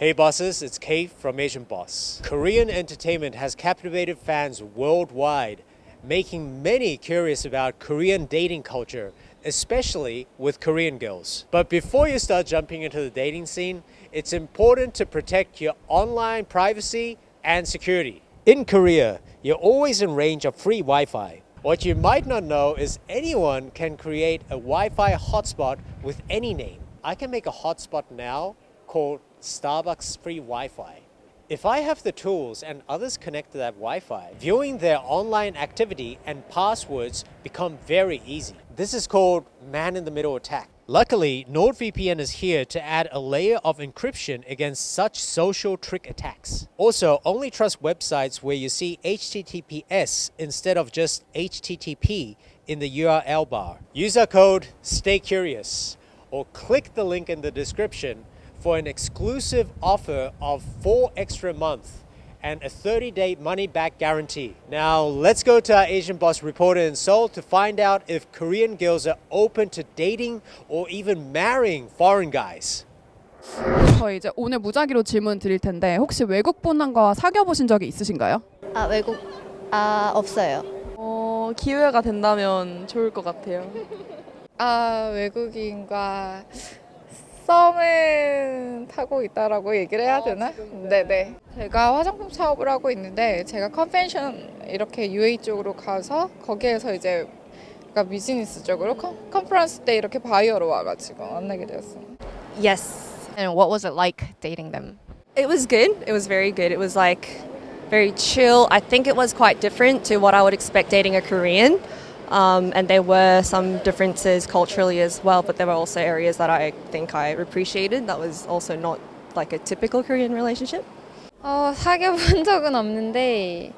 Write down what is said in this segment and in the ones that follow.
Hey bosses, it's Kate from Asian Boss. Korean entertainment has captivated fans worldwide, making many curious about Korean dating culture, especially with Korean girls. But before you start jumping into the dating scene, it's important to protect your online privacy and security. In Korea, you're always in range of free Wi-Fi. What you might not know is anyone can create a Wi-Fi hotspot with any name. I can make a hotspot now called Starbucks free Wi-Fi. If I have the tools and others connect to that Wi-Fi, viewing their online activity and passwords become very easy. This is called man-in-the-middle attack. Luckily, NordVPN is here to add a layer of encryption against such social trick attacks. Also, only trust websites where you see HTTPS instead of just HTTP in the URL bar. Use our code STAYCurious or click the link in the description for an exclusive offer of 4 extra months and a 30-day money-back guarantee. Now, let's go to our Asian Boss reporter in Seoul to find out if Korean girls are open to dating or even marrying foreign guys. 저희 이제 오늘 무작위로 질문 드릴 텐데 혹시 외국 분과 사귀어 보신 적이 있으신가요? 외국 없어요. 기회가 된다면 좋을 것 같아요. 외국인과 썸을 타고 있다라고 얘기를 해야 되나? 네네. 제가 화장품 사업을 하고 있는데 제가 컨벤션 이렇게 UA 쪽으로 가서 거기에서 이제 그러니까 비즈니스 쪽으로 컨퍼런스 때 이렇게 바이어로 와가지고 만나게 되었어요. Yes. And what was it like dating them? It was good. It was very good. It was like very chill. I think it was quite different to what I would expect dating a Korean. And there were some differences culturally as well, but there were also areas that I think I appreciated. That was also not like a typical Korean relationship. 사귀어본 적은 없는데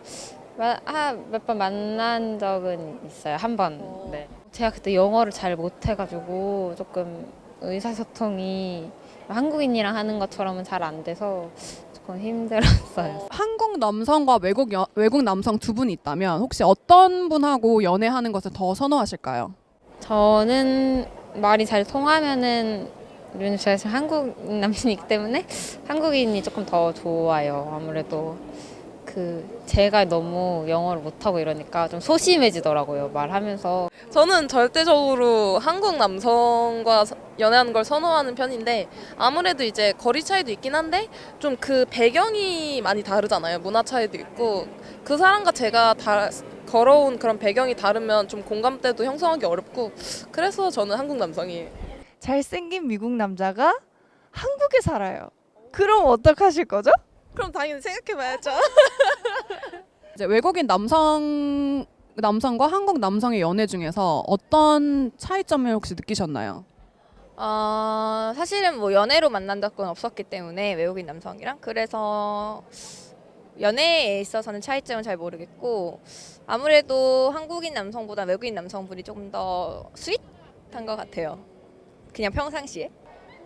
몇 번 만난 적은 있어요. 한 번. 네. 제가 그때 영어를 잘 못해가지고 조금 의사소통이 한국인이랑 하는 것처럼은 잘 안 돼서 조금 힘들었어요. 한국 남성과 외국 남성 두 분이 있다면 혹시 어떤 분하고 연애하는 것을 더 선호하실까요? 저는 말이 잘 통하면은 왜냐면 제가 지금 한국 남친이기 때문에 한국인이 조금 더 좋아요. 아무래도 제가 너무 영어를 못하고 이러니까 좀 소심해지더라고요, 말하면서. 저는 절대적으로 한국 남성과 연애하는 걸 선호하는 편인데 아무래도 이제 거리 차이도 있긴 한데 좀 그 배경이 많이 다르잖아요. 문화 차이도 있고 그 사람과 제가 걸어온 그런 배경이 다르면 좀 공감대도 형성하기 어렵고 그래서 저는 한국 남성이에요. 잘생긴 미국 남자가 한국에 살아요. 그럼 어떡하실 거죠? 그럼 당연히 생각해봐야죠. 이제 외국인 남성과 한국 남성의 연애 중에서 어떤 차이점을 혹시 느끼셨나요? 사실은 뭐 연애로 만난 적은 없었기 때문에 외국인 남성이랑 그래서 연애에 있어서는 차이점은 잘 모르겠고 아무래도 한국인 남성보다 외국인 남성분이 조금 더 스윗한 것 같아요. 그냥 평상시에.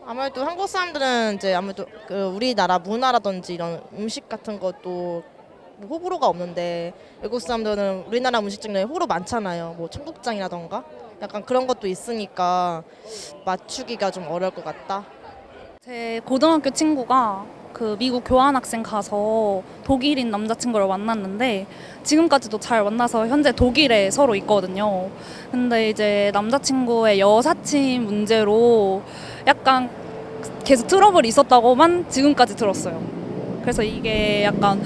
아무래도 한국 사람들은 이제 아무래도 우리나라 문화라든지 이런 음식 같은 것도 호불호가 없는데 외국 사람들은 우리나라 음식 중에 호불호 많잖아요. 뭐 청국장이라던가 약간 그런 것도 있으니까 맞추기가 좀 어려울 것 같다. 제 고등학교 친구가 그 미국 교환학생 가서 독일인 남자친구를 만났는데 지금까지도 잘 만나서 현재 독일에 서로 있거든요. 근데 이제 남자친구의 여사친 문제로 약간 계속 트러블이 있었다고만 지금까지 들었어요. 그래서 이게 약간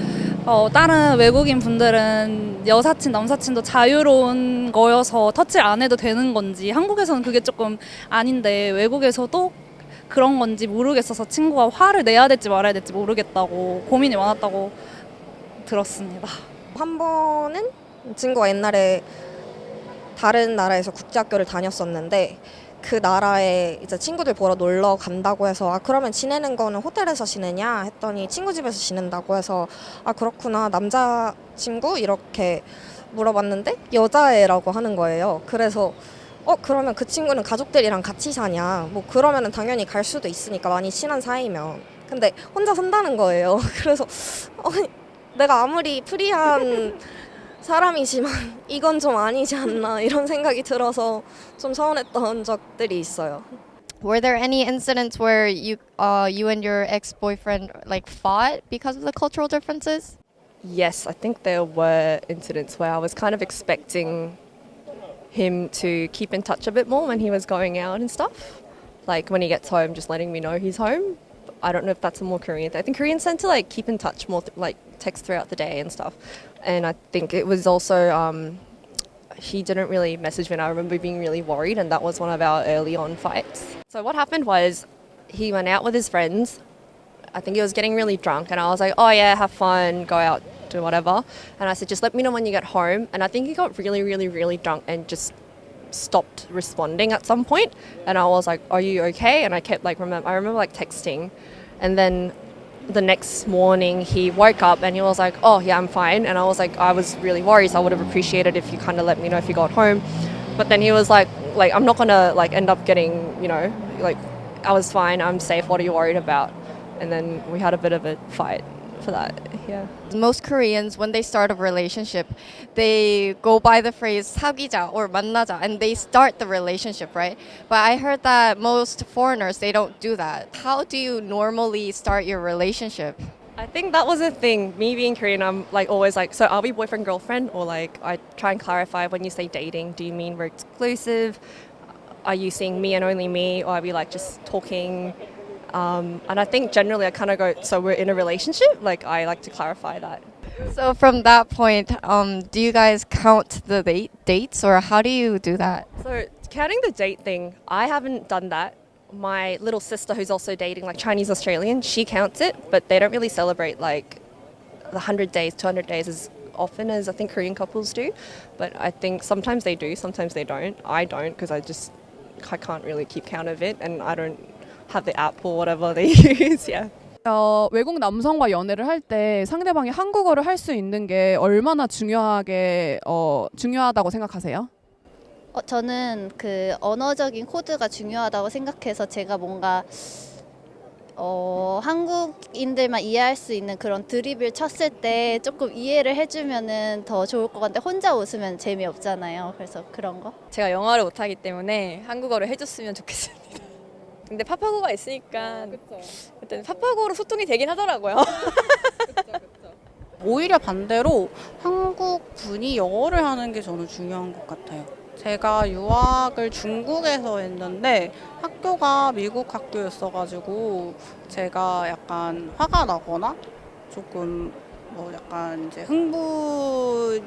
다른 외국인 분들은 여사친, 남사친도 자유로운 거여서 터치를 안 해도 되는 건지 한국에서는 그게 조금 아닌데 외국에서도 그런 건지 모르겠어서 친구가 화를 내야 될지 말아야 될지 모르겠다고 고민이 많았다고 들었습니다. 한 번은 친구가 옛날에 다른 나라에서 국제학교를 다녔었는데 그 나라에 이제 친구들 보러 놀러 간다고 해서 그러면 지내는 거는 호텔에서 지내냐 했더니 친구 집에서 지낸다고 해서 그렇구나 남자친구 이렇게 물어봤는데 여자애라고 하는 거예요. 그래서 그러면 그 친구는 가족들이랑 같이 사냐 뭐 그러면은 당연히 갈 수도 있으니까 많이 친한 사이면 근데 혼자 산다는 거예요. 그래서 내가 아무리 프리한 사람이지만 이건 좀 아니지 않나 이런 생각이 들어서 좀 서운했던 적들이 있어요. Were there any incidents where you and your ex-boyfriend like fought because of the cultural differences? Yes, I think there were incidents where I was kind of expecting him to keep in touch a bit more when he was going out and stuff. Like when he gets home, just letting me know he's home. I don't know if that's a more Korean thing. I think Koreans tend to like keep in touch more, like text throughout the day and stuff. And I think it was also he didn't really message me, and I remember being really worried, and that was one of our early on fights. So what happened was he went out with his friends. I think he was getting really drunk, and I was like, oh yeah, have fun, go out, do whatever. And I said, just let me know when you get home. And I think he got really, really, really drunk and just stopped responding at some point. And I was like, are you okay? And I kept like, I remember like texting. And then the next morning he woke up and he was like, oh yeah, I'm fine. And I was like, I was really worried, so I would have appreciated if you kind of let me know if you got home. But then he was like I'm not gonna like end up getting, you know, like I was fine, I'm safe, what are you worried about? And then we had a bit of a fight for that, yeah. Most Koreans, when they start a relationship, they go by the phrase 사귀자 or 만나자, and they start the relationship, right? But I heard that most foreigners, they don't do that. How do you normally start your relationship? I think that was a thing. Me being Korean, I'm like always like, so are we boyfriend, girlfriend? Or like, I try and clarify when you say dating, do you mean we're exclusive? Are you seeing me and only me? Or are we like just talking? And I think generally I kind of go, so we're in a relationship? Like I like to clarify that. So from that point, do you guys count the dates or how do you do that? So counting the date thing, I haven't done that. My little sister who's also dating like Chinese Australian, she counts it, but they don't really celebrate like the 100 days, 200 days as often as I think Korean couples do. But I think sometimes they do, sometimes they don't. I don't because I can't really keep count of it and I don't have the app or whatever they use, yeah. 외국 남성과 연애를 할 때 상대방이 한국어를 할 수 있는 게 얼마나 중요하다고 생각하세요? 저는 그 언어적인 코드가 중요하다고 생각해서 제가 뭔가 한국인들만 이해할 수 있는 그런 드립을 쳤을 때 조금 이해를 해주면은 더 좋을 것 같은데 혼자 웃으면 재미없잖아요. 그래서 그런 거. 제가 영어를 못하기 때문에 한국어를 해줬으면 좋겠습니다. 근데 파파고가 있으니까 일단 파파고로 소통이 되긴 하더라고요. 오히려 반대로 한국 분이 영어를 하는 게 저는 중요한 것 같아요. 제가 유학을 중국에서 했는데 학교가 미국 학교였어가지고 제가 약간 화가 나거나 조금 뭐 약간 이제 흥분을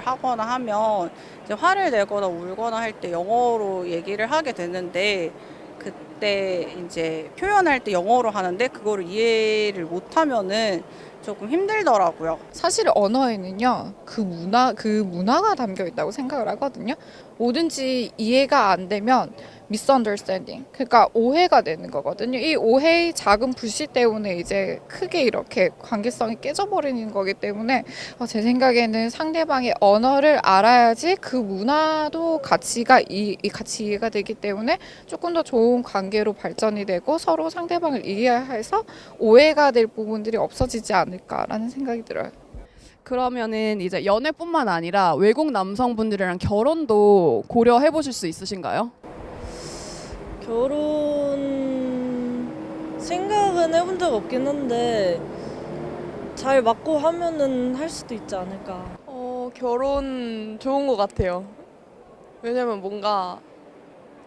하거나 하면 이제 화를 내거나 울거나 할 때 영어로 얘기를 하게 되는데 그때 이제 표현할 때 영어로 하는데 그거를 이해를 못하면은 조금 힘들더라고요. 사실 언어에는요, 그 문화가 담겨 있다고 생각을 하거든요. 뭐든지 이해가 안 되면 misunderstanding, 그러니까 오해가 되는 거거든요. 이 오해의 작은 불씨 때문에 이제 크게 이렇게 관계성이 깨져버리는 거기 때문에 제 생각에는 상대방의 언어를 알아야지 그 문화도 같이 이해가 되기 때문에 조금 더 좋은 관계로 발전이 되고 서로 상대방을 이해해서 오해가 될 부분들이 없어지지 않을까라는 생각이 들어요. 그러면은 이제 연애뿐만 아니라 외국 남성분들이랑 결혼도 고려해 보실 수 있으신가요? 결혼 생각은 해본 적 없긴 한데 잘 맞고 하면은 할 수도 있지 않을까. 결혼 좋은 것 같아요. 왜냐면 뭔가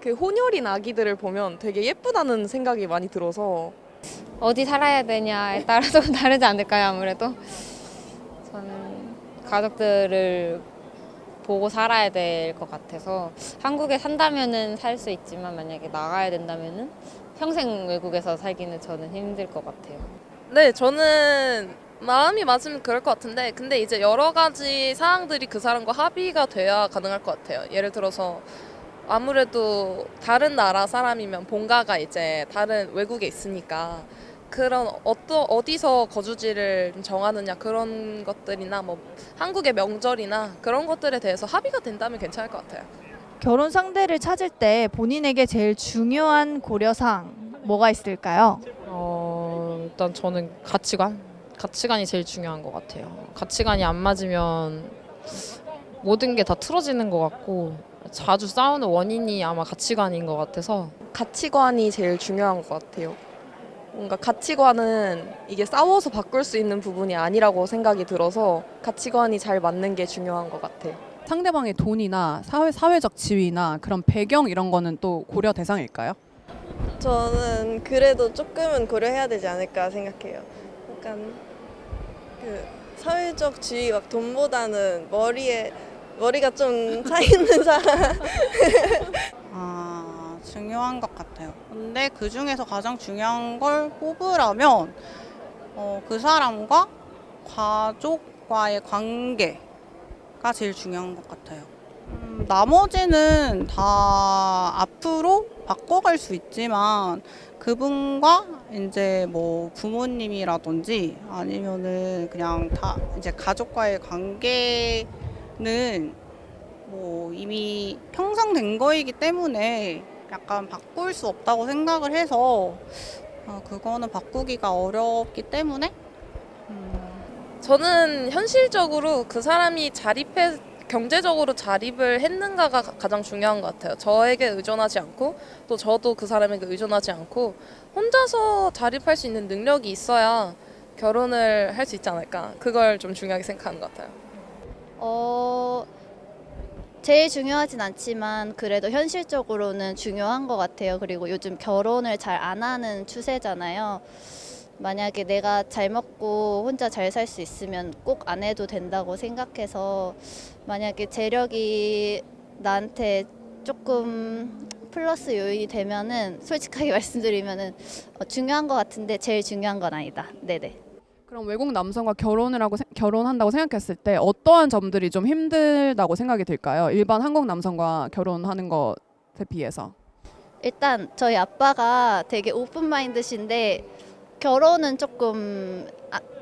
그 혼혈인 아기들을 보면 되게 예쁘다는 생각이 많이 들어서. 어디 살아야 되냐에 따라 조금 다르지 않을까요, 아무래도? 저는 가족들을 보고 살아야 될 것 같아서 한국에 산다면은 살 수 있지만 만약에 나가야 된다면은 평생 외국에서 살기는 저는 힘들 것 같아요. 네, 저는 마음이 맞으면 그럴 것 같은데 근데 이제 여러 가지 사항들이 그 사람과 합의가 돼야 가능할 것 같아요. 예를 들어서 아무래도 다른 나라 사람이면 본가가 이제 다른 외국에 있으니까 그런 어디서 거주지를 정하느냐 그런 것들이나 뭐 한국의 명절이나 그런 것들에 대해서 합의가 된다면 괜찮을 것 같아요. 결혼 상대를 찾을 때 본인에게 제일 중요한 고려사항 뭐가 있을까요? 일단 저는 가치관이 제일 중요한 것 같아요. 가치관이 안 맞으면 모든 게 다 틀어지는 것 같고 자주 싸우는 원인이 아마 가치관인 것 같아서 가치관이 제일 중요한 것 같아요. 뭔가 가치관은 이게 싸워서 바꿀 수 있는 부분이 아니라고 생각이 들어서 가치관이 잘 맞는 게 중요한 것 같아요. 상대방의 돈이나 사회적 지위나 그런 배경 이런 거는 또 고려 대상일까요? 저는 그래도 조금은 고려해야 되지 않을까 생각해요. 약간 그 사회적 지위 막 돈보다는 머리가 좀 차 있는 사람. 중요한 것 같아요. 근데 그 중에서 가장 중요한 걸 뽑으라면 그 사람과 가족과의 관계가 제일 중요한 것 같아요. 나머지는 다 앞으로 바꿔갈 수 있지만 그분과 이제 뭐 부모님이라든지 아니면은 그냥 다 이제 가족과의 관계는 뭐 이미 형성된 거이기 때문에 약간 바꿀 수 없다고 생각을 해서 그거는 바꾸기가 어렵기 때문에 저는 현실적으로 그 사람이 경제적으로 자립을 했는가가 가장 중요한 것 같아요. 저에게 의존하지 않고 또 저도 그 사람에게 의존하지 않고 혼자서 자립할 수 있는 능력이 있어야 결혼을 할 수 있지 않을까. 그걸 좀 중요하게 생각하는 것 같아요. 제일 중요하진 않지만 그래도 현실적으로는 중요한 것 같아요. 그리고 요즘 결혼을 잘 안 하는 추세잖아요. 만약에 내가 잘 먹고 혼자 잘 살 수 있으면 꼭 안 해도 된다고 생각해서 만약에 재력이 나한테 조금 플러스 요인이 되면은 솔직하게 말씀드리면은 중요한 것 같은데 제일 중요한 건 아니다. 네네. 그럼 외국 남성과 결혼한다고 생각했을 때 어떠한 점들이 좀 힘들다고 생각이 들까요? 일반 한국 남성과 결혼하는 것에 비해서. 일단 저희 아빠가 되게 오픈 마인드신데 결혼은 조금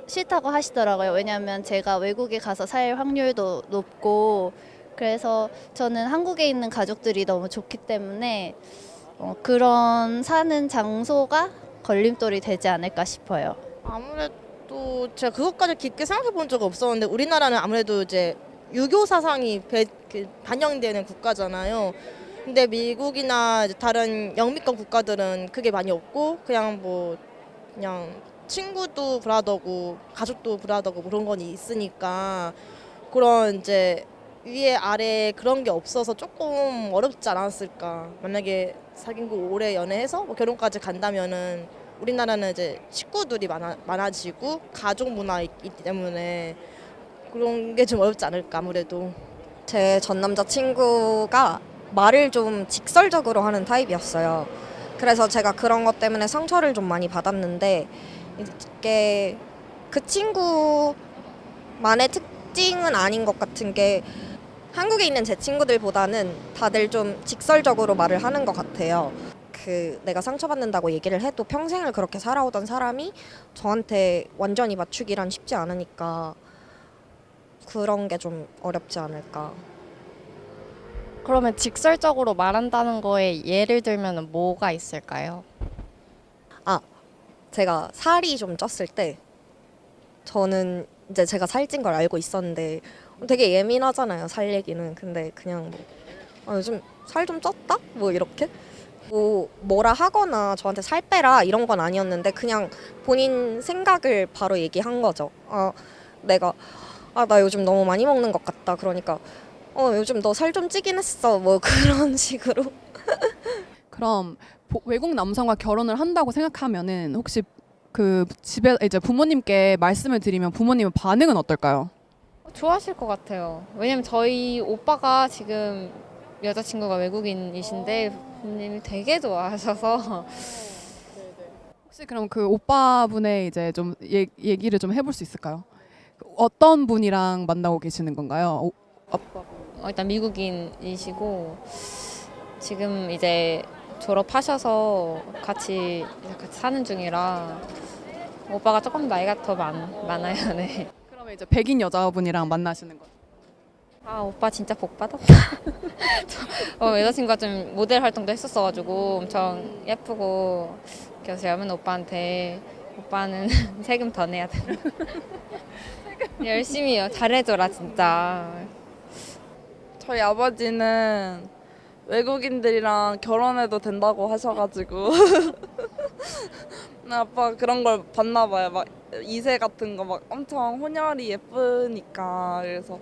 싫다고 하시더라고요. 왜냐하면 제가 외국에 가서 살 확률도 높고 그래서 저는 한국에 있는 가족들이 너무 좋기 때문에 그런 사는 장소가 걸림돌이 되지 않을까 싶어요. 아무래도 제가 그것까지 깊게 생각해 본 적은 없었는데 우리나라는 아무래도 이제 유교 사상이 반영되는 국가잖아요. 근데 미국이나 이제 다른 영미권 국가들은 그게 많이 없고 그냥 친구도 브라더고 가족도 브라더고 그런 건 있으니까 그런 이제 위에 아래 그런 게 없어서 조금 어렵지 않았을까. 만약에 사귄 거 오래 연애해서 뭐 결혼까지 간다면은 우리나라는 이제 식구들이 많아지고 가족 문화이기 때문에 그런 게 좀 어렵지 않을까 아무래도. 제 전 남자친구가 말을 좀 직설적으로 하는 타입이었어요. 그래서 제가 그런 것 때문에 상처를 좀 많이 받았는데 이게 그 친구만의 특징은 아닌 것 같은 게 한국에 있는 제 친구들보다는 다들 좀 직설적으로 말을 하는 것 같아요. 내가 상처받는다고 얘기를 해도 평생을 그렇게 살아오던 사람이 저한테 완전히 맞추기란 쉽지 않으니까 그런 게 좀 어렵지 않을까. 그러면 직설적으로 말한다는 거에 예를 들면 뭐가 있을까요? 제가 살이 좀 쪘을 때 저는 이제 제가 살찐 걸 알고 있었는데 되게 예민하잖아요, 살 얘기는. 근데 그냥 요즘 살 좀 쪘다? 뭐 이렇게 뭐라 하거나 저한테 살 빼라 이런 건 아니었는데 그냥 본인 생각을 바로 얘기한 거죠. 내가 나 요즘 너무 많이 먹는 것 같다. 그러니까 요즘 너 살 좀 찌긴 했어. 뭐 그런 식으로. 그럼 외국 남성과 결혼을 한다고 생각하면은 혹시 그 집에 이제 부모님께 말씀을 드리면 부모님의 반응은 어떨까요? 좋아하실 것 같아요. 왜냐면 저희 오빠가 지금 여자친구가 외국인이신데 부모님이 되게 좋아하셔서 혹시 그럼 그 오빠분의 이제 좀 얘기를 좀 해볼 수 있을까요? 어떤 분이랑 만나고 계시는 건가요? 일단 미국인이시고 지금 이제 졸업하셔서 같이 사는 중이라 오빠가 조금 나이가 더 많아요. 네. 그러면 이제 백인 여자분이랑 만나시는 거죠? 오빠 진짜 복 받았다. 여자친구가 좀 모델 활동도 했었어가지고 엄청 예쁘고 그래서 제가 맨날 오빠한테 오빠는 세금 더 내야 된다. 열심히 잘해줘라 진짜. 저희 아버지는 외국인들이랑 결혼해도 된다고 하셔가지고 아빠 그런 걸 봤나 봐요. 막 2세 같은 거 막 엄청 혼혈이 예쁘니까. 그래서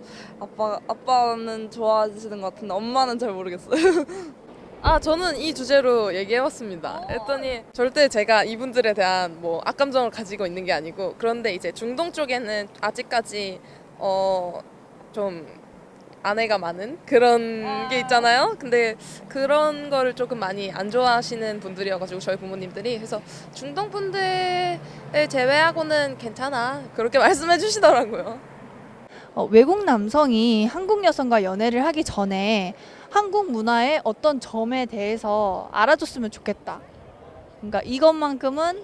아빠는 좋아하시는 것 같은데 엄마는 잘 모르겠어요. 아, 저는 이 주제로 얘기해봤습니다. 했더니 절대 제가 이분들에 대한 뭐 악감정을 가지고 있는 게 아니고, 그런데 이제 중동 쪽에는 아직까지 좀 아내가 많은 그런 게 있잖아요. 근데 그런 거를 조금 많이 안 좋아하시는 분들이어가지고 저희 부모님들이, 그래서 중동 분들을 제외하고는 괜찮아 그렇게 말씀해 주시더라고요. 외국 남성이 한국 여성과 연애를 하기 전에 한국 문화의 어떤 점에 대해서 알아줬으면 좋겠다. 그러니까 이것만큼은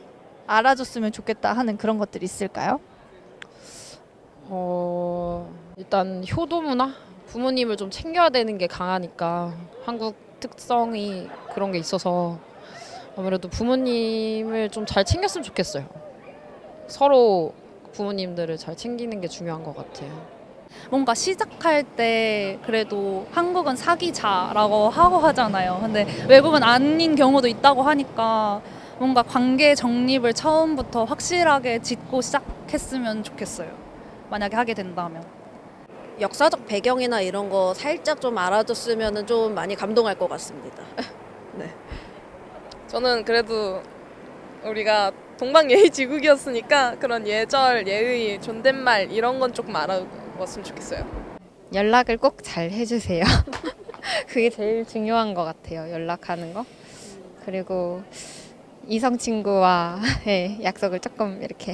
알아줬으면 좋겠다 하는 그런 것들이 있을까요? 일단 효도 문화? 부모님을 좀 챙겨야 되는 게 강하니까 한국 특성이 그런 게 있어서 아무래도 부모님을 좀 잘 챙겼으면 좋겠어요. 서로 부모님들을 잘 챙기는 게 중요한 것 같아요. 뭔가 시작할 때 그래도 한국은 사귀자라고 하고 하잖아요. 근데 외국은 아닌 경우도 있다고 하니까 뭔가 관계 정립을 처음부터 확실하게 짓고 시작했으면 좋겠어요. 만약에 하게 된다면. 역사적 배경이나 이런 거 살짝 좀 알아줬으면 좀 많이 감동할 것 같습니다. 네. 저는 그래도 우리가 동방예의지국이었으니까 그런 예절, 예의, 존댓말 이런 건 조금 알아봤으면 좋겠어요. 연락을 꼭 잘 해주세요. 그게 제일 중요한 것 같아요. 연락하는 거. 그리고 이성 친구와의 약속을 조금 이렇게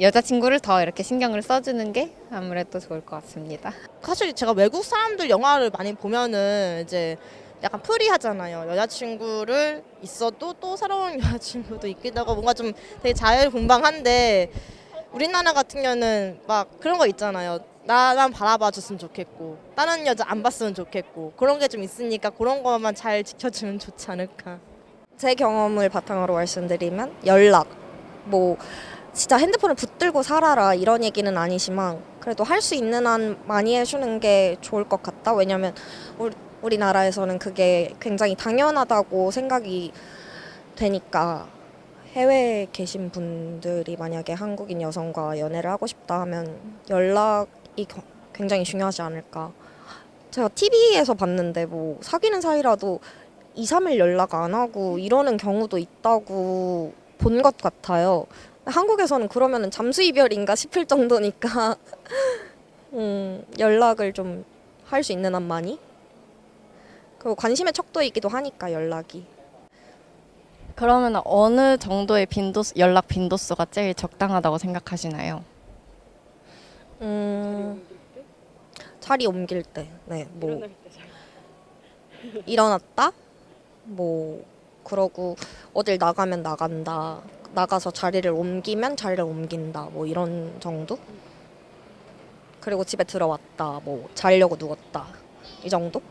여자친구를 더 이렇게 신경을 써주는 게 아무래도 좋을 것 같습니다. 사실 제가 외국 사람들 영화를 많이 보면은 이제 약간 프리하잖아요. 여자친구를 있어도 또 새로운 여자친구도 있기도 하고 뭔가 좀 되게 자유분방한데, 우리나라 같은 경우는 막 그런 거 있잖아요. 나만 바라봐 줬으면 좋겠고 다른 여자 안 봤으면 좋겠고 그런 게 좀 있으니까 그런 것만 잘 지켜주면 좋지 않을까. 제 경험을 바탕으로 말씀드리면 연락, 뭐 진짜 핸드폰을 붙들고 살아라 이런 얘기는 아니지만 그래도 할 수 있는 한 많이 해주는 게 좋을 것 같다. 왜냐면 우리나라에서는 그게 굉장히 당연하다고 생각이 되니까, 해외에 계신 분들이 만약에 한국인 여성과 연애를 하고 싶다 하면 연락이 굉장히 중요하지 않을까. 제가 TV에서 봤는데 뭐 사귀는 사이라도 2, 3일 연락 안 하고 이러는 경우도 있다고 본 것 같아요. 한국에서는 그러면은 잠수 이별인가 싶을 정도니까 연락을 좀 할 수 있는 한 많이. 그리고 관심의 척도이기도 하니까 연락이. 그러면 어느 정도의 연락 빈도수가 제일 적당하다고 생각하시나요? 자리 옮길 때, 네, 뭐 일어났다, 뭐 그러고 어딜 나가면 나간다, 나가서 자리를 옮기면 자리를 옮긴다, 뭐 이런 정도. 그리고 집에 들어왔다, 뭐 자려고 누웠다, 이 정도.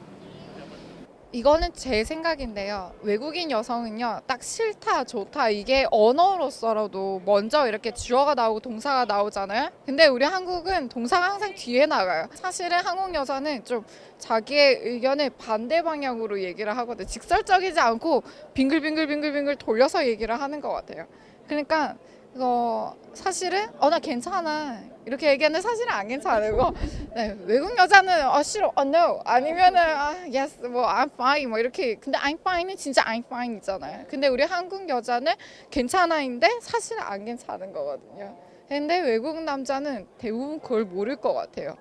이거는 제 생각인데요. 외국인 여성은요, 딱 싫다, 좋다, 이게 언어로서라도 먼저 이렇게 주어가 나오고 동사가 나오잖아요. 근데 우리 한국은 동사가 항상 뒤에 나가요. 사실은 한국 여자는 좀 자기의 의견을 반대 방향으로 얘기를 하거든요. 직설적이지 않고 빙글빙글 돌려서 얘기를 하는 것 같아요. 그러니까 이거 사실은 나 괜찮아 이렇게 얘기하는데 사실은 안 괜찮고, 네, 외국 여자는 싫어, no, 아니면은 yes, 뭐 I'm fine, 뭐 이렇게. 근데 I'm fine은 진짜 I'm fine 있잖아요. 근데 우리 한국 여자는 괜찮아인데 사실은 안 괜찮은 거거든요. 근데 외국 남자는 대부분 그걸 모를 것 같아요.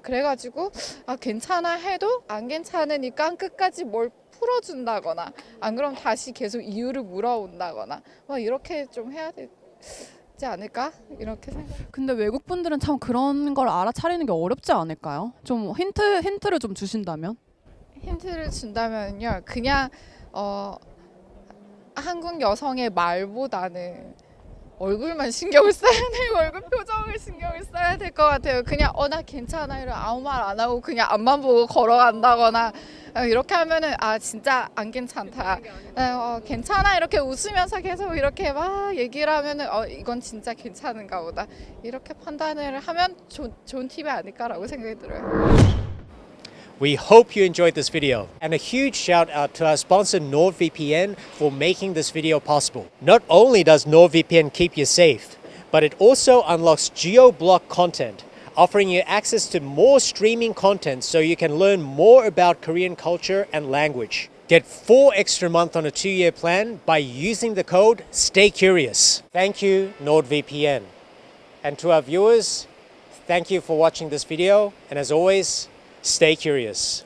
그래가지고 괜찮아 해도 안 괜찮으니까 끝까지 뭘 풀어준다거나 안 그럼 다시 계속 이유를 물어온다거나 뭐 이렇게 좀 해야 되지 않을까? 이렇게 생각. 근데 외국 분들은 참 그런 걸 알아차리는 게 어렵지 않을까요? 좀 힌트를 좀 주신다면? 힌트를 준다면요, 그냥 한국 여성의 말보다는 얼굴만 신경을 써야 돼요. 얼굴 표정을 신경을 써야 될 것 같아요. 그냥 나 괜찮아 이러면 아무 말 안 하고 그냥 앞만 보고 걸어간다거나 이렇게 하면은 진짜 안 괜찮다. 괜찮아 이렇게 웃으면서 계속 이렇게 막 얘기를 하면은 이건 진짜 괜찮은가 보다. 이렇게 판단을 하면 좋은 팁이 아닐까라고 생각이 들어요. We hope you enjoyed this video. And a huge shout out to our sponsor NordVPN for making this video possible. Not only does NordVPN keep you safe, but it also unlocks geo-block content, offering you access to more streaming content so you can learn more about Korean culture and language. Get 4 extra months on a 2-year plan by using the code STAYCurious. Thank you, NordVPN. And to our viewers, thank you for watching this video. And as always, stay curious.